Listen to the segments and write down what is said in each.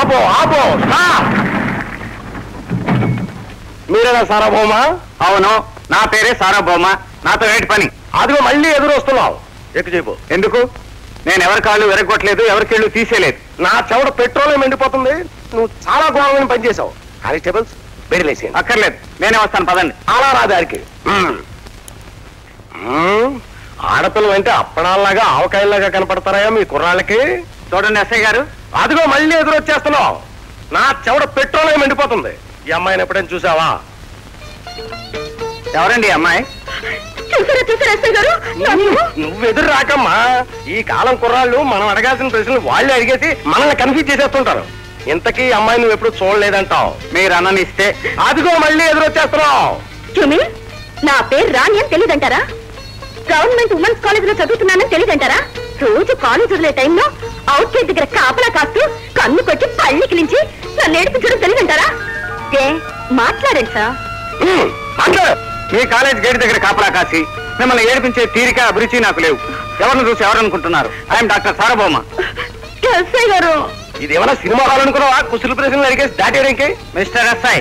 ఆపో ఆపో మీరేనా సార్వభౌమ? అవును, నా పేరే సార్వభౌమ. నాతో ఏంటి పని? అదిగో మళ్ళీ ఎదురు వస్తున్నావు. ఎక్కువ చెప్పు. ఎందుకు? నేను ఎవరి కాళ్ళు విరగొట్టలేదు, ఎవరికి ఇళ్ళు తీసేయలేదు. నా చెవుడు పెట్రోల్ ఎండిపోతుంది. నువ్వు చాలా ఘోరమైన పని చేసావు. కానిస్టేబుల్స్ బెడిలేసి. అక్కర్లేదు, నేనే వస్తాను, పదండి. అలా రాదారికి ఆడపిల్లలు అంటే అప్పడాల్లాగా ఆవకాయలాగా కనపడతారా మీ కుర్రాళ్ళకి? చూడండి ఎస్ఐ గారు, అదిగో మళ్ళీ ఎదురు వచ్చేస్తున్నావు. నా చెవుడు పెట్రోల్ ఎండిపోతుంది. ఈ అమ్మాయిని ఎప్పుడైనా చూసావా? ఎవరండి ఈ అమ్మాయి? నువ్వు ఎదురు రాకమ్మా. ఈ కాలం కుర్రాళ్ళు మనం అడగాల్సిన ప్రశ్నలు వాళ్ళే అడిగేసి మనల్ని కన్ఫ్యూజ్ చేసేస్తుంటారు. ఇంతకీ అమ్మాయి నువ్వు ఎప్పుడు చూడలేదంటావు. మీరు అన్ననిస్తే. అదిగో మళ్ళీ ఎదురు వచ్చేస్తున్నావు. నా పేరు రాణి అని తెలియదంటారా? గవర్నమెంట్ ఉమెన్స్ కాలేజ్ లో చదువుతున్నానని తెలియదంటారా? రోజు కాలేజ్ వదిలే టైంలో అవుట్ గేట్ దగ్గర కాపలా కాస్తూ కన్ను కొట్టి పళ్ళికి నుంచి నన్ను ఏడిపించడం తెలియదంటారా? మాట్లాడండి సార్. మీ కాలేజ్ గేట్ దగ్గర కాపలా కాసి మిమ్మల్ని ఏడిపించే తీరిక అభిరుచి నాకు లేవు. ఎవరిని చూసి ఎవరనుకుంటున్నారు? I'm doctor Sarvabhouma. ఎస్ఐ గారు, ఇదేమన్నా సినిమా హాల్ అనుకున్నావా? కుశల ప్రశ్నలు అడిగేసి దాటేయడానికి. Mister SI,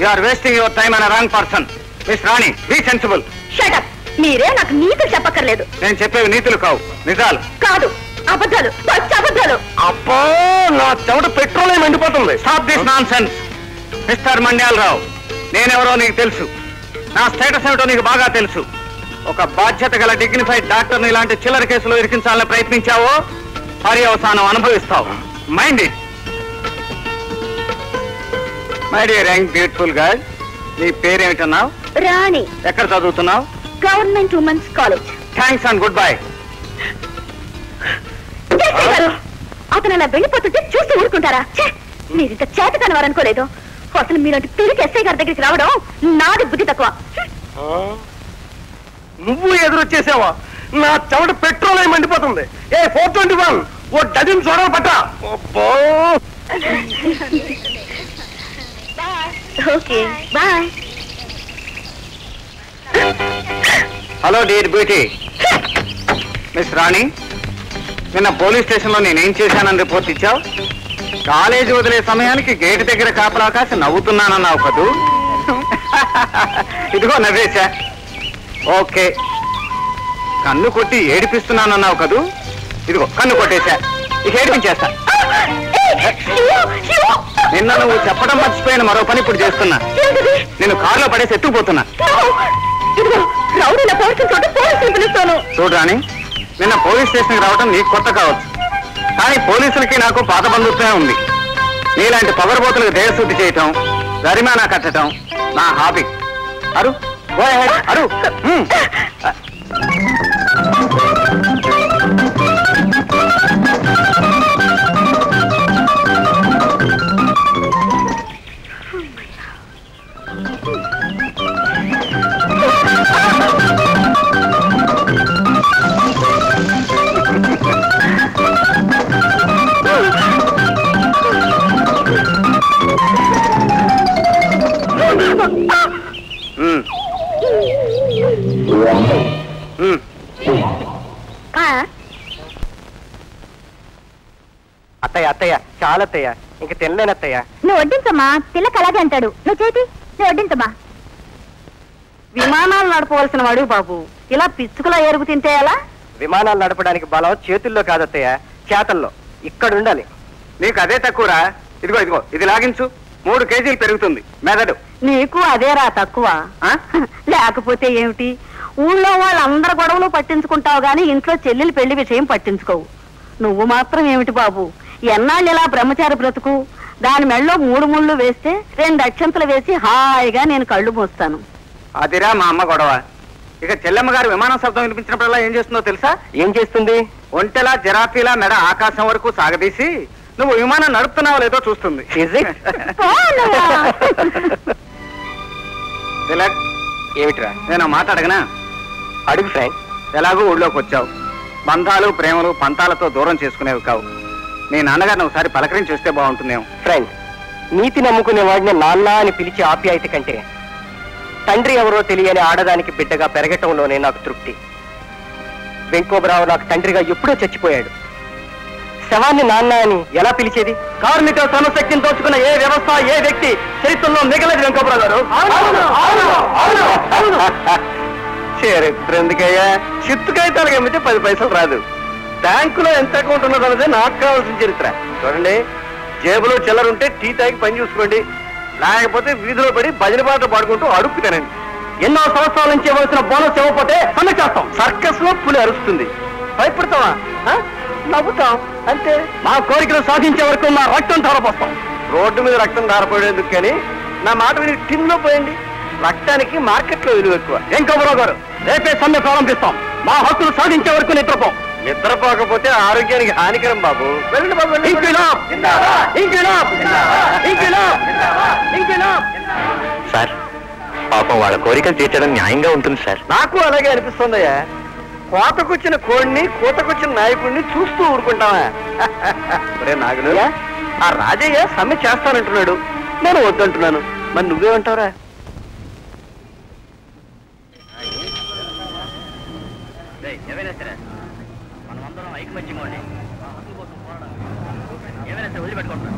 you are wasting your time on wrong person. Miss Rani, be sensible. Shut up. మీరే నాకు నీతులు చెప్పక్కర్లేదు. నేను చెప్పేవి నీతులు కావు, నిజాలు. కాదు, అబద్ధాలు, అబద్ధాలు. అబ్బో, నా చెవుడు పెట్రోల్ ఎండిపోతుంది. Stop this non sense. Mister మండ్యాలరావు, నేనెవరో నీకు తెలుసు. నా స్టేటస్ ఏమిటో నీకు బాగా తెలుసు. ఒక బాధ్యత గల డిగ్నిఫైడ్ డాక్టర్ని ఇలాంటి చిల్లర కేసులో ఇరికించాలని ప్రయత్నించావో పర్యవసానం అనుభవిస్తావు. Mind it. My dear young beautiful girl, నీ పేరేమిటన్నావు? రాణి. ఎక్కడ చదువుతున్నావు? Government women's college. Thanks and goodbye. అతను అలా వెళ్ళిపోతుంటే చూసి ఊరుకుంటారా? మీరు ఇంత చేత కనవారనుకోలేదు. అసలు మీరంటే తిరిగి ఎస్ఐ గారి దగ్గరికి రావడం నాది బుద్ధి తక్కువ. నువ్వు ఎదురొచ్చేసావా? నా చెవుడు పెట్రోల్ మండిపోతుంది. ఏ 421 ఓ డజన్ చూడాలి పట్ట. Okay boy. Hello dear beauty. Miss Rani, నిన్న పోలీస్ స్టేషన్ లో నేనేం చేశానని రిపోర్ట్ ఇచ్చావు? కాలేజీ వదిలే సమయానికి గేటు దగ్గర కాపలా కాసి నవ్వుతున్నానన్నావు కదూ? ఇదిగో నవ్వేశా. ఓకే. కన్ను కొట్టి ఏడిపిస్తున్నానన్నావు కదూ? ఇదిగో కన్ను కొట్టేశా. ఇక ఏడిపించేస్తా. నిన్న నువ్వు చెప్పడం మర్చిపోయిన మరో పని ఇప్పుడు చేస్తున్నా. నేను కారులో పడేసి ఎత్తుకుపోతున్నా. చూడు రాణి, నిన్న పోలీస్ స్టేషన్కి రావడం నీకు కొత్త కావచ్చు, కానీ పోలీసులకి నాకు పాత బంధుత్వమే ఉంది. నీలాంటి పొగరబోతులకు దేహశుద్ధి చేయటం, జరిమానా కట్టడం నా హాబీ. అరు అరు. అత్తయ్య అత్తయ్య చాలా అత్తయ్య, ఇంక తినలేనత్తయ్య. నువ్వు వడ్డించమ్మా. పిల్లకి అలాగే అంటాడు. నువ్వు చేతి నువ్వు వడ్డించమ్మా. విమానాలు నడపవలసిన వాడు బాబు, ఇలా పిచ్చుకులా ఎరుగు తింటే ఎలా? విమానాలు నడపడానికి బలం చేతుల్లో కాదత్తయ్య, చేతల్లో. ఇక్కడ ఉండాలి. నీకు అదే తక్కువరా. ఇదిగో ఇదిగో ఇది లాగించు, 3 కేజీలు పెరుగుతుంది మెదడు. నీకు అదేరా తక్కువ. లేకపోతే ఏమిటి? ఊళ్ళో వాళ్ళందరి గొడవలు పట్టించుకుంటావు గాని ఇంట్లో చెల్లెలు పెళ్లి విషయం పట్టించుకోవు. నువ్వు మాత్రం ఏమిటి బాబు, ఎన్నాళ్ళు ఇలా బ్రహ్మచారి బ్రతుకు? దాని మెళ్ళలో 3 ముళ్ళు వేస్తే 2 అక్షంతలు వేసి హాయిగా నేను కళ్ళు మూస్తాను. అదిరా మా అమ్మ గొడవ. ఇక చెల్లెమ్మ గారు విమానం శబ్దం వినిపించినప్పుడల్లా ఏం చేస్తుందో తెలుసా? ఏం చేస్తుంది? ఒంటెలా జిరాఫీలా మెడ ఆకాశం వరకు సాగదీసి నువ్వు విమానం నడుపుతున్నావో లేదో చూస్తుంది. తిలక్, ఏమిట్రా? నేను మాట్లాడగనా? అడుగు ఫ్రెండ్. ఎలాగూ ఊళ్ళోకి వచ్చావు. బంధాలు ప్రేమలు పంతాలతో దూరం చేసుకునేవి కావు. నీ నాన్నగారిని ఒకసారి పలకరించి చూస్తే బాగుంటుందేమో. ఫ్రెండ్, నీతి నమ్ముకునే వాడిని నాన్న అని పిలిచి ఆప్యాయత కంటే తండ్రి ఎవరో తెలియని ఆడదానికి బిడ్డగా పెరగటంలోనే నాకు తృప్తి. వెంకోబరావు నాకు తండ్రిగా ఎప్పుడో చచ్చిపోయాడు. శవాన్ని నాన్న అని ఎలా పిలిచేది? కార్మికుల శ్రమశక్తిని దోచుకున్న ఏ వ్యవస్థ, ఏ వ్యక్తి చరిత్రలో మిగలది వెంకపురం గారు. చరిత్ర ఎందుకయ్యా? చిత్తుకాయితాలకు అమ్మితే 10 పైసలు రాదు. బ్యాంకులో ఎంత అకౌంట్ ఉన్నదన్నదే నాకు కావాల్సిన చరిత్ర. చూడండి, జేబులో చిల్లరుంటే టీ తాగి పని చూసుకోండి, లేకపోతే వీధిలో పడి భజన పాటలు పాడుకుంటూ అడుక్కు తినండి. ఎన్నో సంవత్సరాల నుంచి ఇవ్వాల్సిన బోనస్ ఇవ్వకపోతే సమ్మె చేస్తాం. సర్కస్ లో పులి అరుస్తుంది, భయపడతావా? నవ్వుతాం అంతే. మా కోరికలు సాధించే వరకు మా రక్తం ధారపోస్తాం. రోడ్డు మీద రక్తం ధారపోయేందుకు కానీ నా మాట విని టిన్లో పోయండి. రక్తానికి మార్కెట్లో విలువ ఎక్కువ. వెంకటరావు గారు, రేపే సమ్మె ప్రారంభిస్తాం. మా హక్కులు సాధించే వరకు నిద్రపోం. నిద్రపోకపోతే ఆరోగ్యానికి హానికరం బాబు. వెళ్ళండి బాబు. సార్, పాపం వాళ్ళ కోరికలు తీర్చడం న్యాయంగా ఉంటుంది సార్. నాకు అలాగే అనిపిస్తుందయ్యా. కోతకొచ్చిన కోడిని, కూతకొచ్చిన నాయకుడిని చూస్తూ ఊరుకుంటావా? ఒరే నాగులు, ఆ రాజయ్య సమ్మె చేస్తానంటున్నాడు, నేను వద్దంటున్నాను. మరి నువ్వేమంటావురా? ఏమైనా సరే మనం అందరం ఐకమత్యంగా ఉండి ఏమైనా సరే వదిలిపెట్టుకుంటున్నాం.